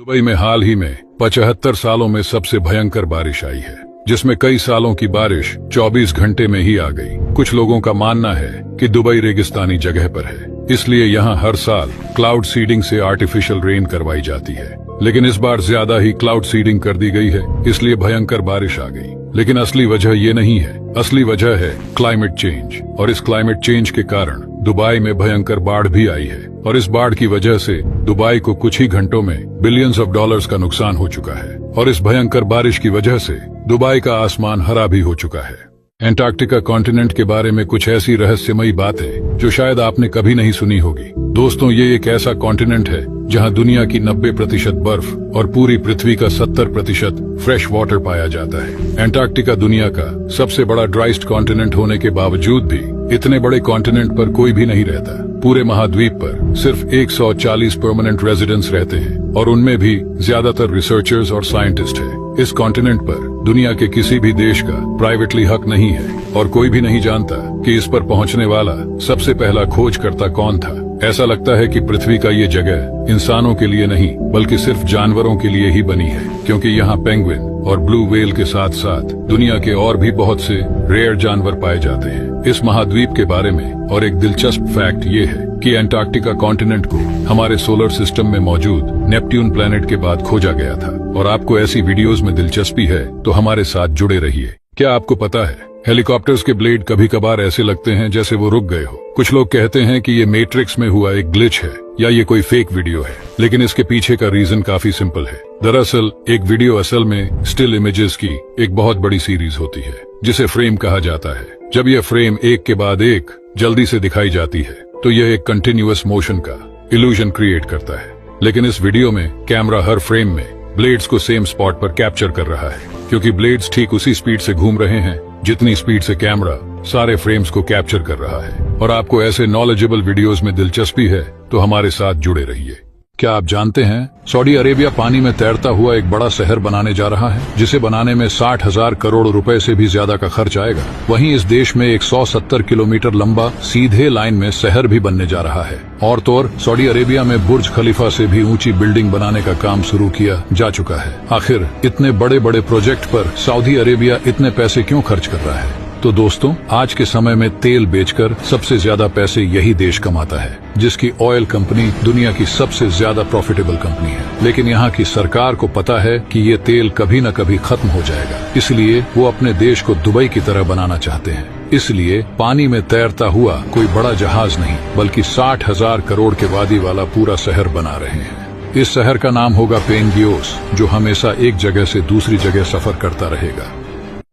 Dubai में हाल ही में 75 सालों में सबसे भयंकर बारिश आई है, जिसमें कई सालों की बारिश 24 घंटे में ही आ गई। कुछ लोगों का मानना है कि दुबई रेगिस्तानी जगह पर है, इसलिए यहाँ हर साल क्लाउड सीडिंग से आर्टिफिशियल रेन करवाई जाती है। लेकिन इस बार ज्यादा ही क्लाउड सीडिंग कर दी गई है, इसलिए भयंकर बारिश आ गई। लेकिन असली वजह ये नहीं है, असली वजह है क्लाइमेट चेंज। और इस क्लाइमेट चेंज के कारण दुबई में भयंकर बाढ़ भी आई है, और इस बाढ़ की वजह से दुबई को कुछ ही घंटों में बिलियंस ऑफ डॉलर्स का नुकसान हो चुका है। और इस भयंकर बारिश की वजह से दुबई का आसमान हरा भी हो चुका है। एंटार्क्टिका कॉन्टिनेंट के बारे में कुछ ऐसी रहस्यमयी बातें जो शायद आपने कभी नहीं सुनी होगी। दोस्तों, ये एक ऐसा कॉन्टिनेंट है जहां दुनिया की 90% बर्फ और पूरी पृथ्वी का 70% फ्रेश वाटर पाया जाता है। एंटार्क्टिका दुनिया का सबसे बड़ा ड्राइस्ट कॉन्टिनेंट होने के बावजूद भी इतने बड़े कॉन्टिनेंट पर कोई भी नहीं रहता। पूरे महाद्वीप पर सिर्फ 140 परमानेंट रेजिडेंट्स रहते हैं, और उनमें भी ज्यादातर रिसर्चर्स और साइंटिस्ट हैं। इस कॉन्टिनेंट पर दुनिया के किसी भी देश का प्राइवेटली हक नहीं है, और कोई भी नहीं जानता कि इस पर पहुंचने वाला सबसे पहला खोजकर्ता कौन था। ऐसा लगता है कि पृथ्वी का ये जगह इंसानों के लिए नहीं बल्कि सिर्फ जानवरों के लिए ही बनी है, क्योंकि यहाँ पेंगुइन और ब्लू व्हेल के साथ साथ दुनिया के और भी बहुत से रेयर जानवर पाए जाते हैं। इस महाद्वीप के बारे में और एक दिलचस्प फैक्ट ये है कि एंटार्क्टिका कॉन्टिनेंट को हमारे सोलर सिस्टम में मौजूद नेपट्यून प्लैनेट के बाद खोजा गया था। और आपको ऐसी वीडियोस में दिलचस्पी है तो हमारे साथ जुड़े रहिए। क्या आपको पता है, हेलीकॉप्टर्स के ब्लेड कभी कभार ऐसे लगते हैं जैसे वो रुक गए हो। कुछ लोग कहते हैं कि ये मैट्रिक्स में हुआ एक ग्लिच है या ये कोई फेक वीडियो है, लेकिन इसके पीछे का रीजन काफी सिंपल है। दरअसल एक वीडियो असल में स्टिल इमेजेस की एक बहुत बड़ी सीरीज होती है, जिसे फ्रेम कहा जाता है। जब यह फ्रेम एक के बाद एक जल्दी से दिखाई जाती है तो यह एक कंटिन्यूअस मोशन का इल्यूजन क्रिएट करता है। लेकिन इस वीडियो में कैमरा हर फ्रेम में ब्लेड्स को सेम स्पॉट पर कैप्चर कर रहा है, क्योंकि ब्लेड्स ठीक उसी स्पीड से घूम रहे हैं जितनी स्पीड से कैमरा सारे फ्रेम्स को कैप्चर कर रहा है। और आपको ऐसे नॉलेजेबल वीडियोस में दिलचस्पी है तो हमारे साथ जुड़े रहिए। क्या आप जानते हैं, सऊदी अरेबिया पानी में तैरता हुआ एक बड़ा शहर बनाने जा रहा है, जिसे बनाने में 60,000 करोड़ रुपए से भी ज्यादा का खर्च आएगा। वहीं इस देश में एक 170 किलोमीटर लंबा सीधे लाइन में शहर भी बनने जा रहा है। और तो और सऊदी अरेबिया में बुर्ज खलीफा से भी ऊंची बिल्डिंग बनाने का काम शुरू किया जा चुका है। आखिर इतने बड़े बड़े प्रोजेक्ट पर सऊदी अरेबिया इतने पैसे क्यों खर्च कर रहा है? तो दोस्तों, आज के समय में तेल बेचकर सबसे ज्यादा पैसे यही देश कमाता है, जिसकी ऑयल कंपनी दुनिया की सबसे ज्यादा प्रॉफिटेबल कंपनी है। लेकिन यहाँ की सरकार को पता है कि ये तेल कभी न कभी खत्म हो जाएगा, इसलिए वो अपने देश को दुबई की तरह बनाना चाहते हैं। इसलिए पानी में तैरता हुआ कोई बड़ा जहाज नहीं बल्कि 60,000 करोड़ के वादी वाला पूरा शहर बना रहे हैं। इस शहर का नाम होगा पेंगियोस, जो हमेशा एक जगह से दूसरी जगह सफर करता रहेगा।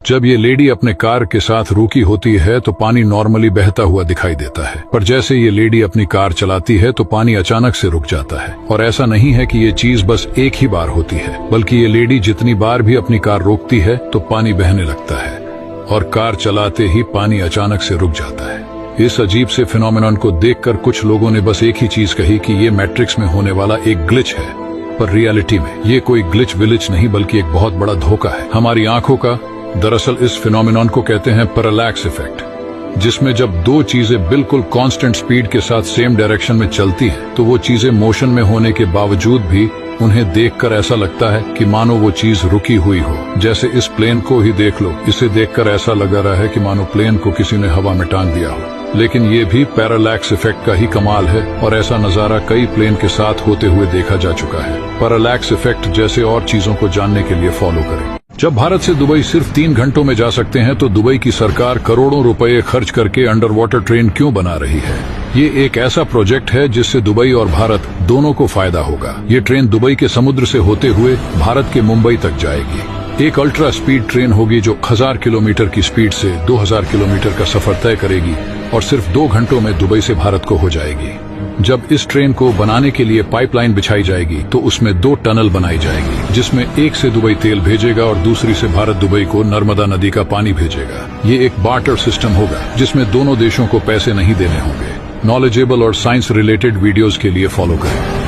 जब ये लेडी अपने कार के साथ रुकी होती है तो पानी नॉर्मली बहता हुआ दिखाई देता है, पर जैसे ये लेडी अपनी कार चलाती है तो पानी अचानक से रुक जाता है। और ऐसा नहीं है कि ये चीज बस एक ही बार होती है, बल्कि ये लेडी जितनी बार भी अपनी कार रोकती है तो पानी बहने लगता है, और कार चलाते ही पानी अचानक से रुक जाता है। इस अजीब से फिनोमेनन को देखकर कुछ लोगों ने बस एक ही चीज कही कि ये मैट्रिक्स में होने वाला एक ग्लिच है, पर रियलिटी में ये कोई ग्लिच विलिच नहीं बल्कि एक बहुत बड़ा धोखा है हमारी आंखों का। दरअसल इस फिनोमेनन को कहते हैं पैरालैक्स इफेक्ट, जिसमें जब दो चीजें बिल्कुल कांस्टेंट स्पीड के साथ सेम डायरेक्शन में चलती हैं तो वो चीजें मोशन में होने के बावजूद भी उन्हें देखकर ऐसा लगता है कि मानो वो चीज रुकी हुई हो। जैसे इस प्लेन को ही देख लो, इसे देखकर ऐसा लग रहा है कि मानो प्लेन को किसी ने हवा में टांग दिया हो। लेकिन ये भी पैरालैक्स इफेक्ट का ही कमाल है, और ऐसा नजारा कई प्लेन के साथ होते हुए देखा जा चुका है। पैरालैक्स इफेक्ट जैसे और चीजों को जानने के लिए फॉलो करें। जब भारत से दुबई सिर्फ 3 घंटों में जा सकते हैं तो दुबई की सरकार करोड़ों रुपए खर्च करके अंडर वाटर ट्रेन क्यों बना रही है? ये एक ऐसा प्रोजेक्ट है जिससे दुबई और भारत दोनों को फायदा होगा। ये ट्रेन दुबई के समुद्र से होते हुए भारत के मुंबई तक जाएगी। एक अल्ट्रा स्पीड ट्रेन होगी जो 1000 किलोमीटर की स्पीड से 2000 किलोमीटर का सफर तय करेगी, और सिर्फ 2 घंटों में दुबई से भारत को हो जाएगी। जब इस ट्रेन को बनाने के लिए पाइपलाइन बिछाई जाएगी तो उसमें 2 टनल बनाई जाएगी, जिसमें एक से दुबई तेल भेजेगा और दूसरी से भारत दुबई को नर्मदा नदी का पानी भेजेगा। ये एक बार्टर सिस्टम होगा जिसमें दोनों देशों को पैसे नहीं देने होंगे। नॉलेजेबल और साइंस रिलेटेड वीडियोस के लिए फॉलो करें।